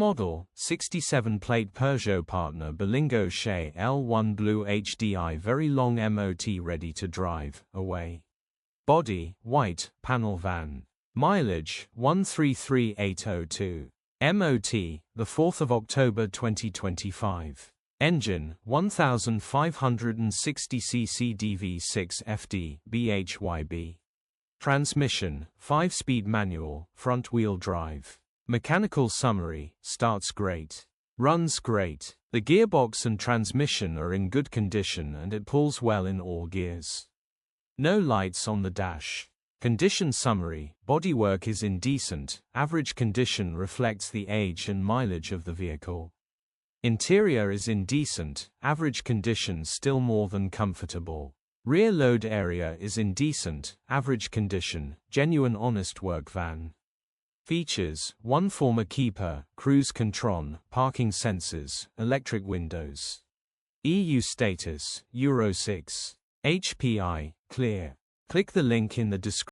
model, 67-plate Peugeot partner Berlingo CHY-L1 Blue HDI very long MOT ready to drive, away. Body, white, panel van. Mileage, 133,802. MOT, the 4th of October 2025. Engine, 1560cc DV6 FD, BHY-B. Transmission, 5-speed manual, front-wheel drive. Mechanical summary, starts great. Runs great. The gearbox and transmission are in good condition and it pulls well in all gears. No lights on the dash. Condition summary, bodywork is in decent, average condition reflects the age and mileage of the vehicle. Interior is in decent, average condition still more than comfortable. Rear load area is in decent, average condition, genuine honest work van. Features, 1 former keeper, cruise Contron, parking sensors, electric windows. EU status, Euro 6. HPI, clear. Click the link in the description.